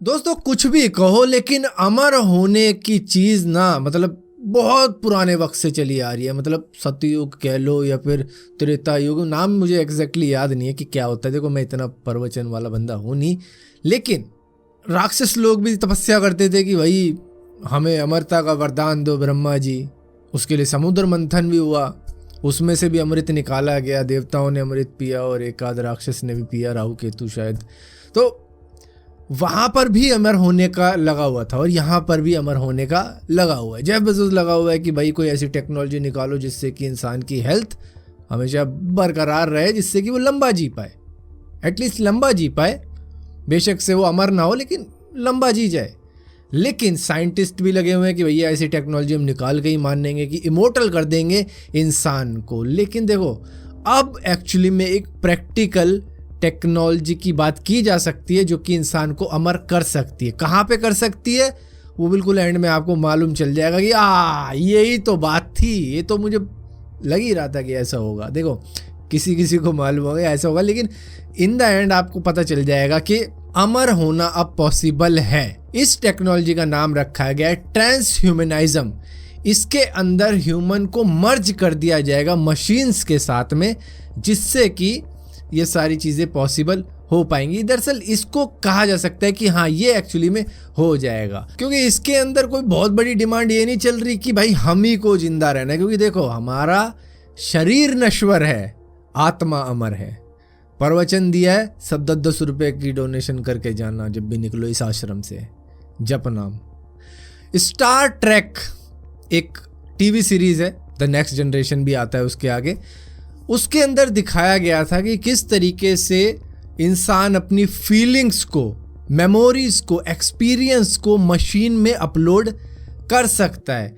दोस्तों कुछ भी कहो लेकिन अमर होने की चीज ना मतलब बहुत पुराने वक्त से चली आ रही है। मतलब सतयुग कह लो या फिर त्रेता युग, नाम मुझे एग्जैक्टली याद नहीं है कि क्या होता है। देखो मैं इतना प्रवचन वाला बंदा हूँ नहीं, लेकिन राक्षस लोग भी तपस्या करते थे कि भाई हमें अमरता का वरदान दो ब्रह्मा जी। उसके लिए समुद्र मंथन भी हुआ, उसमें से भी अमृत निकाला गया, देवताओं ने अमृत पिया और एक आध राक्षस ने भी पिया, राहु केतु शायद। तो वहां पर भी अमर होने का लगा हुआ था और यहाँ पर भी अमर होने का लगा हुआ है। जेफ बेजोस लगा हुआ है कि भाई कोई ऐसी टेक्नोलॉजी निकालो जिससे कि इंसान की हेल्थ हमेशा बरकरार रहे, जिससे कि वो लंबा जी पाए, एटलीस्ट लंबा जी पाए। बेशक से वो अमर ना हो लेकिन लंबा जी जाए। लेकिन साइंटिस्ट भी लगे हुए हैं कि भैया ऐसी टेक्नोलॉजी हम निकाल के ही मान लेंगे कि इमोर्टल कर देंगे इंसान को। लेकिन देखो अब एक्चुअली में एक प्रैक्टिकल टेक्नोलॉजी की बात की जा सकती है जो कि इंसान को अमर कर सकती है। कहाँ पे कर सकती है वो बिल्कुल एंड में आपको मालूम चल जाएगा कि यही तो बात थी, ये तो मुझे लग ही रहा था कि ऐसा होगा। देखो किसी किसी को मालूम होगा ऐसा होगा, लेकिन इन द एंड आपको पता चल जाएगा कि अमर होना अब पॉसिबल है। इस टेक्नोलॉजी का नाम रखा गया है ट्रांसह्यूमनिज्म। इसके अंदर ह्यूमन को मर्ज कर दिया जाएगा मशीन्स के साथ में, जिससे कि ये सारी चीज़ें पॉसिबल हो पाएंगी। दरअसल इसको कहा जा सकता है कि हाँ ये एक्चुअली में हो जाएगा, क्योंकि इसके अंदर कोई बहुत बड़ी डिमांड ये नहीं चल रही कि भाई हम ही को जिंदा रहना है। क्योंकि देखो हमारा शरीर नश्वर है, आत्मा अमर है। प्रवचन दिया है, सब 10-10 रुपए की डोनेशन करके जाना जब भी निकलो इस आश्रम से। जप नाम। स्टार ट्रैक एक टीवी सीरीज है, द नेक्स्ट जनरेशन भी आता है उसके आगे। उसके अंदर दिखाया गया था कि किस तरीके से इंसान अपनी फीलिंग्स को, मेमोरीज को, एक्सपीरियंस को मशीन में अपलोड कर सकता है।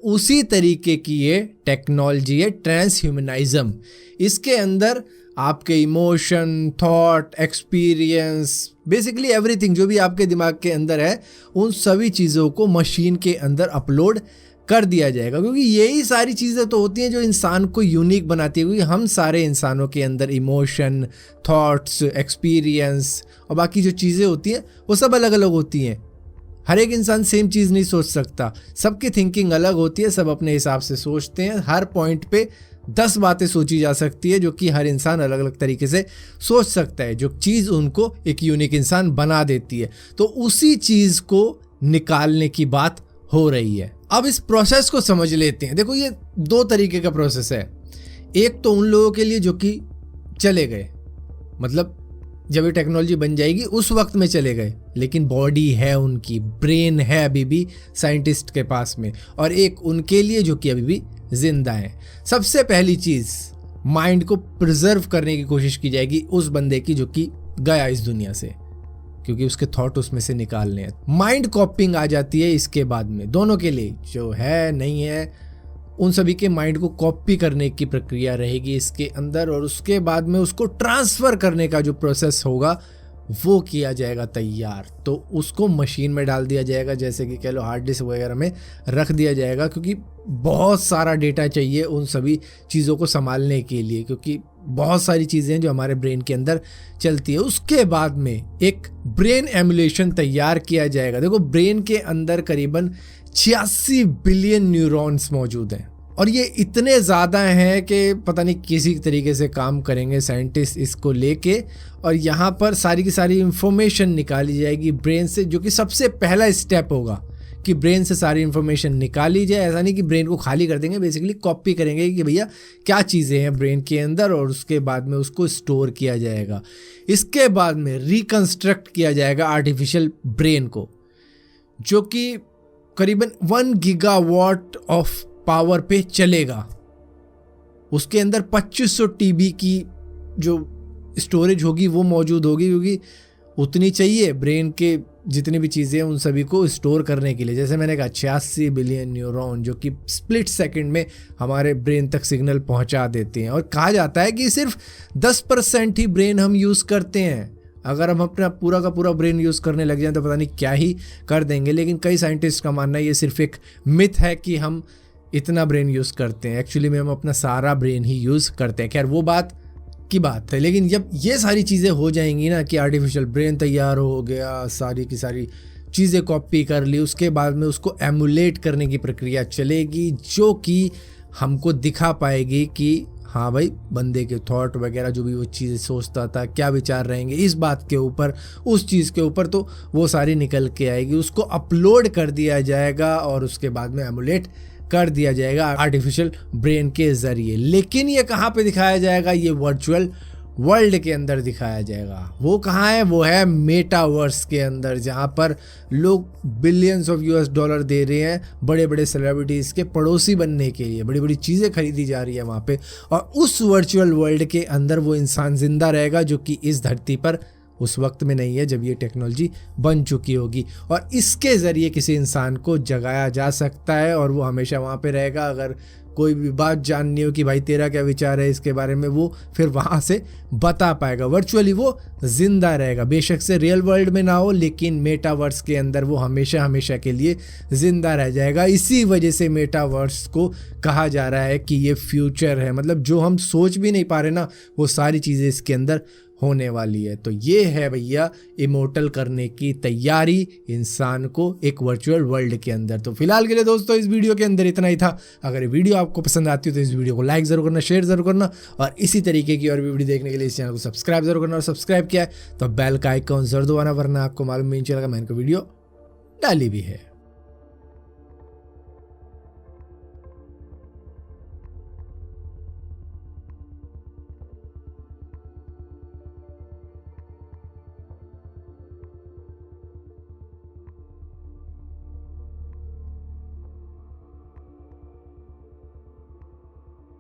उसी तरीके की ये टेक्नोलॉजी है ट्रांसह्यूमनिज्म। इसके अंदर आपके emotion, thought, experience, basically everything जो भी आपके दिमाग के अंदर है उन सभी चीज़ों को मशीन के अंदर अपलोड कर दिया जाएगा। क्योंकि यही सारी चीज़ें तो होती हैं जो इंसान को यूनिक बनाती है। क्योंकि हम सारे इंसानों के अंदर इमोशन, थॉट्स, एक्सपीरियंस और बाकी जो चीज़ें होती हैं वो सब अलग अलग होती हैं। हर एक इंसान सेम चीज़ नहीं सोच सकता, सबकी थिंकिंग अलग होती है, सब अपने हिसाब से सोचते हैं। हर पॉइंट पे 10 बातें सोची जा सकती है जो कि हर इंसान अलग अलग तरीके से सोच सकता है, जो चीज़ उनको एक यूनिक इंसान बना देती है। तो उसी चीज़ को निकालने की बात हो रही है। अब इस प्रोसेस को समझ लेते हैं। देखो ये 2 तरीके का प्रोसेस है। एक तो उन लोगों के लिए जो कि चले गए, मतलब जब ये टेक्नोलॉजी बन जाएगी उस वक्त में चले गए, लेकिन बॉडी है उनकी, ब्रेन है अभी भी साइंटिस्ट के पास में। और एक उनके लिए जो कि अभी भी जिंदा है। सबसे पहली चीज़ माइंड को प्रिजर्व करने की कोशिश की जाएगी उस बंदे की जो कि गया इस दुनिया से, क्योंकि उसके थॉट उसमें से निकालने हैं। माइंड कॉपिंग आ जाती है इसके बाद में, दोनों के लिए, जो है नहीं है उन सभी के माइंड को कॉपी करने की प्रक्रिया रहेगी इसके अंदर। और उसके बाद में उसको ट्रांसफ़र करने का जो प्रोसेस होगा वो किया जाएगा तैयार। तो उसको मशीन में डाल दिया जाएगा, जैसे कि कह लो हार्ड डिस्क वगैरह में रख दिया जाएगा, क्योंकि बहुत सारा डेटा चाहिए उन सभी चीज़ों को संभालने के लिए, क्योंकि बहुत सारी चीज़ें जो हमारे ब्रेन के अंदर चलती है। उसके बाद में एक ब्रेन एमुलेशन तैयार किया जाएगा। देखो ब्रेन के अंदर करीबन 86 बिलियन न्यूरॉन्स मौजूद हैं और ये इतने ज़्यादा हैं कि पता नहीं किसी तरीके से काम करेंगे साइंटिस्ट इसको लेके। और यहाँ पर सारी की सारी इंफॉर्मेशन निकाली जाएगी ब्रेन से, जो कि सबसे पहला स्टेप होगा कि ब्रेन से सारी इंफॉर्मेशन निकाली जाए। ऐसा नहीं कि ब्रेन को खाली कर देंगे, बेसिकली कॉपी करेंगे कि भैया क्या चीज़ें हैं ब्रेन के अंदर, और उसके बाद में उसको स्टोर किया जाएगा। इसके बाद में रिकंस्ट्रक्ट किया जाएगा आर्टिफिशियल ब्रेन को, जो कि करीबन 1 गीगावाट ऑफ पावर पे चलेगा। उसके अंदर 2500 TB की जो स्टोरेज होगी वो मौजूद होगी, क्योंकि उतनी चाहिए ब्रेन के जितनी भी चीज़ें हैं उन सभी को स्टोर करने के लिए। जैसे मैंने कहा 86 बिलियन न्यूरॉन जो कि स्प्लिट सेकंड में हमारे ब्रेन तक सिग्नल पहुंचा देते हैं। और कहा जाता है कि सिर्फ 10% ही ब्रेन हम यूज़ करते हैं। अगर हम अपना पूरा का पूरा ब्रेन यूज़ करने लग जाएं तो पता नहीं क्या ही कर देंगे। लेकिन कई साइंटिस्ट का मानना है ये सिर्फ एक मिथ है कि हम इतना ब्रेन यूज़ करते हैं। एक्चुअली में हम अपना सारा ब्रेन ही यूज़ करते हैं। खैर वो बात की बात है। लेकिन जब ये सारी चीज़ें हो जाएंगी ना कि आर्टिफिशियल ब्रेन तैयार हो गया, सारी की सारी चीज़ें कॉपी कर ली, उसके बाद में उसको एमुलेट करने की प्रक्रिया चलेगी जो कि हमको दिखा पाएगी कि हाँ भाई, बंदे के थॉट वगैरह जो भी वो चीज़ें सोचता था, क्या विचार रहेंगे इस बात के ऊपर, उस चीज़ के ऊपर, तो वो सारी निकल के आएगी। उसको अपलोड कर दिया जाएगा और उसके बाद में एमुलेट कर दिया जाएगा आर्टिफिशियल ब्रेन के ज़रिए। लेकिन ये कहाँ पे दिखाया जाएगा? ये वर्चुअल वर्ल्ड के अंदर दिखाया जाएगा। वो कहाँ है? वो है मेटावर्स के अंदर, जहाँ पर लोग बिलियंस ऑफ US$ दे रहे हैं बड़े बड़े सेलिब्रिटीज़ के पड़ोसी बनने के लिए, बड़ी बड़ी चीज़ें खरीदी जा रही है वहाँ पे। और उस वर्चुअल वर्ल्ड के अंदर वो इंसान ज़िंदा रहेगा जो कि इस धरती पर उस वक्त में नहीं है जब ये टेक्नोलॉजी बन चुकी होगी। और इसके ज़रिए किसी इंसान को जगाया जा सकता है और वो हमेशा वहाँ पे रहेगा। अगर कोई भी बात जाननी हो कि भाई तेरा क्या विचार है इसके बारे में, वो फिर वहाँ से बता पाएगा। वर्चुअली वो जिंदा रहेगा, बेशक से रियल वर्ल्ड में ना हो, लेकिन मेटावर्स के अंदर वो हमेशा हमेशा के लिए जिंदा रह जाएगा। इसी वजह से मेटावर्स को कहा जा रहा है कि ये फ्यूचर है। मतलब जो हम सोच भी नहीं पा रहे ना, वो सारी चीज़ें इसके अंदर होने वाली है। तो ये है भैया इमोर्टल करने की तैयारी इंसान को एक वर्चुअल वर्ल्ड के अंदर। तो फिलहाल के लिए दोस्तों इस वीडियो के अंदर इतना ही था। अगर ये वीडियो आपको पसंद आती हो तो इस वीडियो को लाइक ज़रूर करना, शेयर ज़रूर करना, और इसी तरीके की और भी वीडियो देखने के लिए इस चैनल को सब्सक्राइब जरूर करना। और सब्सक्राइब किया है तो बेल का आइकॉन जरूर दबाना, वरना आपको मालूम नहीं चलेगा मैंने को वीडियो डाली भी है।